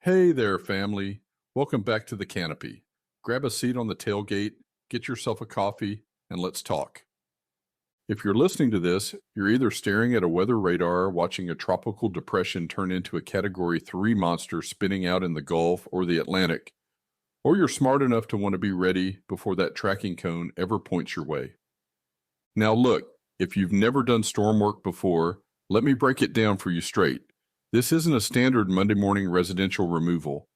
Hey there, family. Welcome back to the canopy. Grab a seat on the tailgate, get yourself a coffee, and let's talk. If you're listening to this, you're either staring at a weather radar watching a tropical depression turn into a Category 3 monster spinning out in the Gulf or the Atlantic, or you're smart enough to want to be ready before that tracking cone ever points your way. Now look, if you've never done storm work before, let me break it down for you straight. This isn't a standard Monday morning residential removal.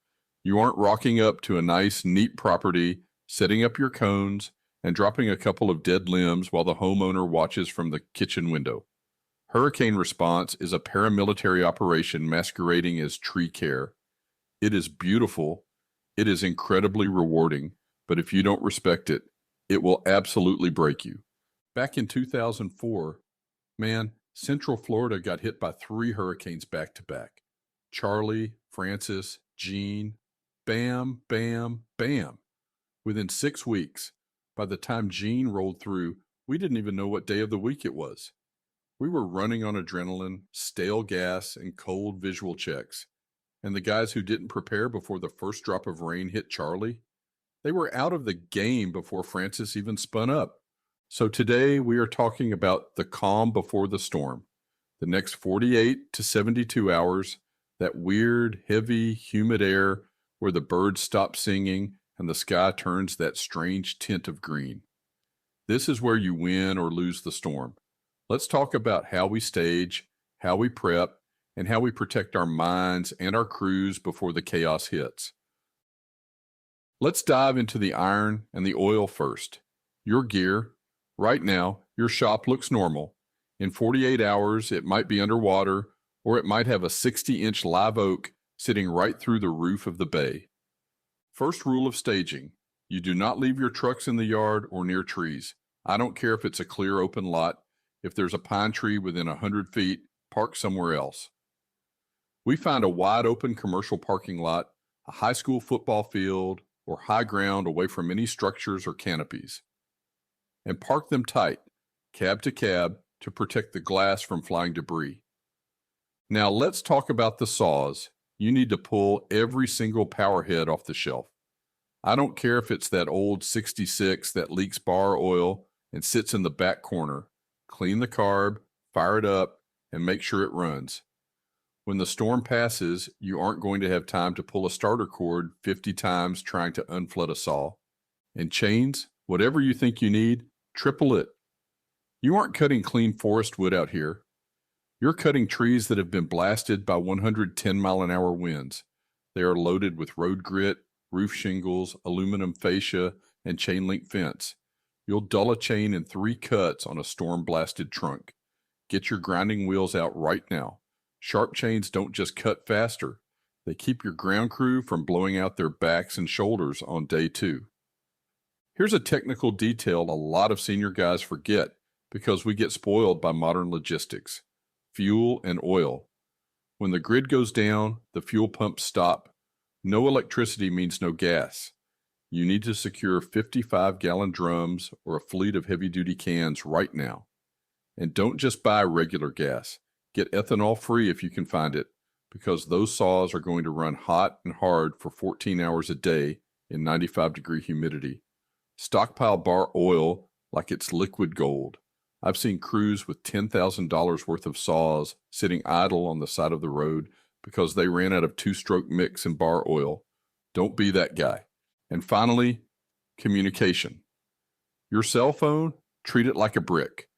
You aren't rocking up to a nice, neat property, setting up your cones, and dropping a couple of dead limbs while the homeowner watches from the kitchen window. Hurricane response is a paramilitary operation masquerading as tree care. It is beautiful. It is incredibly rewarding, but if you don't respect it, it will absolutely break you. Back in 2004, Central Florida got hit by 3 hurricanes back to back. Charlie, Francis, Jean, bam, bam, bam. Within 6 weeks, by the time Jean rolled through, we didn't even know what day of the week it was. We were running on adrenaline, stale gas, and cold visual checks. And the guys who didn't prepare before the first drop of rain hit Charlie, they were out of the game before Francis even spun up. So today we are talking about the calm before the storm. The next 48 to 72 hours, that weird, heavy, humid air where the birds stop singing and the sky turns that strange tint of green. This is where you win or lose the storm. Let's talk about how we stage, how we prep, and how we protect our minds and our crews before the chaos hits. Let's dive into the iron and the oil first. Your gear. Right now, your shop looks normal. In 48 hours, it might be underwater, or it might have a 60-inch live oak sitting right through the roof of the bay. First rule of staging: you do not leave your trucks in the yard or near trees. I don't care if it's a clear open lot. If there's a pine tree within 100 feet, park somewhere else. We find a wide open commercial parking lot, a high school football field, or high ground away from any structures or canopies. And park them tight, cab to cab, to protect the glass from flying debris. Now let's talk about the saws. You need to pull every single power head off the shelf. I don't care if it's that old 66 that leaks bar oil and sits in the back corner. Clean the carb, fire it up, and make sure it runs. When the storm passes, you aren't going to have time to pull a starter cord 50 times trying to unflood a saw. And chains, whatever you think you need, triple it. You aren't cutting clean forest wood out here. You're cutting trees that have been blasted by 110-mile-an-hour winds. They are loaded with road grit, roof shingles, aluminum fascia, and chain link fence. You'll dull a chain in 3 cuts on a storm-blasted trunk. Get your grinding wheels out right now. Sharp chains don't just cut faster. They keep your ground crew from blowing out their backs and shoulders on day 2. Here's a technical detail a lot of senior guys forget because we get spoiled by modern logistics: fuel and oil. When the grid goes down, the fuel pumps stop. No electricity means no gas. You need to secure 55-gallon drums or a fleet of heavy-duty cans right now. And don't just buy regular gas. Get ethanol-free if you can find it, because those saws are going to run hot and hard for 14 hours a day in 95-degree humidity. Stockpile bar oil like it's liquid gold. I've seen crews with $10,000 worth of saws sitting idle on the side of the road because they ran out of 2-stroke mix and bar oil. Don't be that guy. And finally, communication. Your cell phone, treat it like a brick.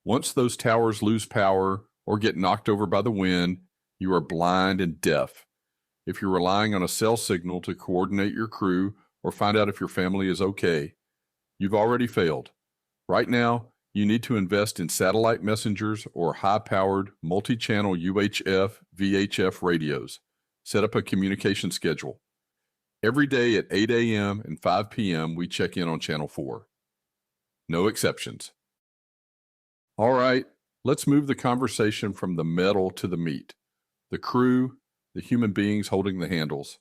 Once those towers lose power or get knocked over by the wind, you are blind and deaf. If you're relying on a cell signal to coordinate your crew or find out if your family is okay, you've already failed. Right now, you need to invest in satellite messengers or high-powered multi-channel UHF, VHF radios. Set up a communication schedule. Every day at 8 a.m. and 5 p.m. we check in on Channel 4. No exceptions. All right, let's move the conversation from the metal to the meat. The crew, the human beings holding the handles.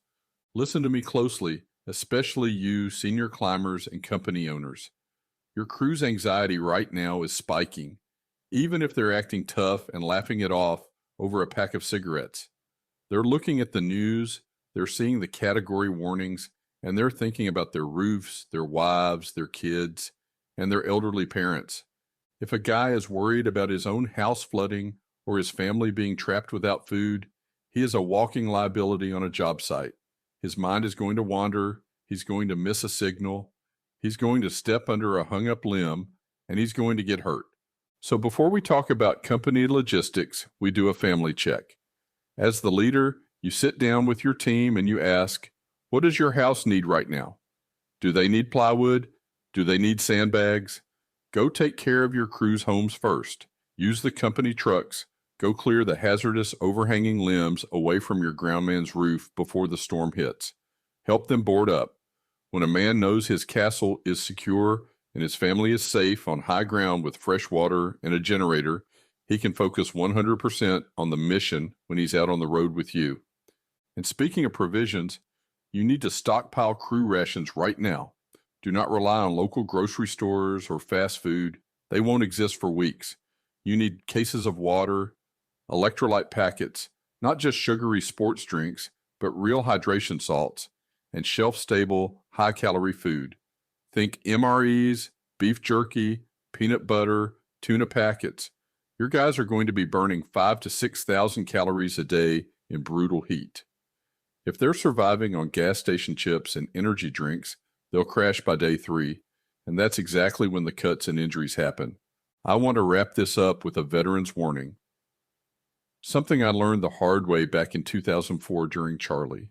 Listen to me closely, especially you senior climbers and company owners. Your crew's anxiety right now is spiking, even if they're acting tough and laughing it off over a pack of cigarettes. They're looking at the news, They're seeing the category warnings, and they're thinking about their roofs, their wives, their kids, and their elderly parents. If a guy is worried about his own house flooding or his family being trapped without food, he is a walking liability on a job site. His mind is going to wander, he's going to miss a signal, he's going to step under a hung-up limb, and he's going to get hurt. So before we talk about company logistics, we do a family check. As the leader, you sit down with your team and you ask, what does your house need right now? Do they need plywood? Do they need sandbags? Go take care of your crew's homes first. Use the company trucks. Go clear the hazardous overhanging limbs away from your groundman's roof before the storm hits. Help them board up. When a man knows his castle is secure and his family is safe on high ground with fresh water and a generator, he can focus 100% on the mission when he's out on the road with you. And speaking of provisions, you need to stockpile crew rations right now. Do not rely on local grocery stores or fast food. They won't exist for weeks. You need cases of water, electrolyte packets, not just sugary sports drinks, but real hydration salts, and shelf-stable, high-calorie food. Think MREs, beef jerky, peanut butter, tuna packets. Your guys are going to be burning 5,000 to 6,000 calories a day in brutal heat. If they're surviving on gas station chips and energy drinks, they'll crash by day 3, and that's exactly when the cuts and injuries happen. I want to wrap this up with a veteran's warning. Something I learned the hard way back in 2004 during Charlie.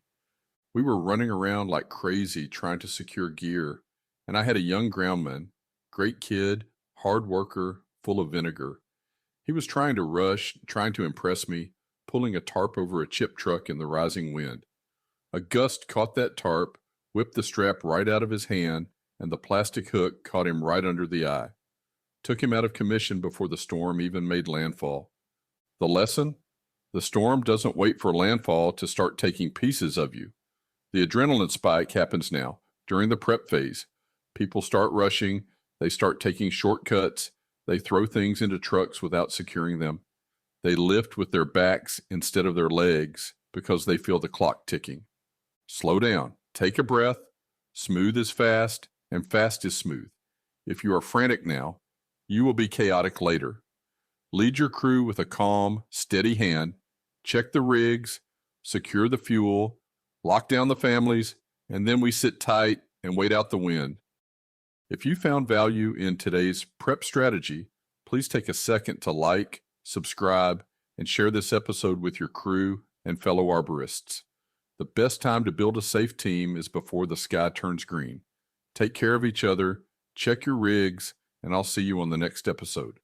We were running around like crazy trying to secure gear, and I had a young groundman, great kid, hard worker, full of vinegar. He was trying to rush, trying to impress me, pulling a tarp over a chip truck in the rising wind. A gust caught that tarp, whipped the strap right out of his hand, and the plastic hook caught him right under the eye. Took him out of commission before the storm even made landfall. The lesson? The storm doesn't wait for landfall to start taking pieces of you. The adrenaline spike happens now, during the prep phase. People start rushing, they start taking shortcuts, they throw things into trucks without securing them. They lift with their backs instead of their legs because they feel the clock ticking. Slow down, take a breath, smooth is fast, and fast is smooth. If you are frantic now, you will be chaotic later. Lead your crew with a calm, steady hand, check the rigs, secure the fuel, lock down the families, and then we sit tight and wait out the wind. If you found value in today's prep strategy, please take a second to like, subscribe, and share this episode with your crew and fellow arborists. The best time to build a safe team is before the sky turns green. Take care of each other, check your rigs, and I'll see you on the next episode.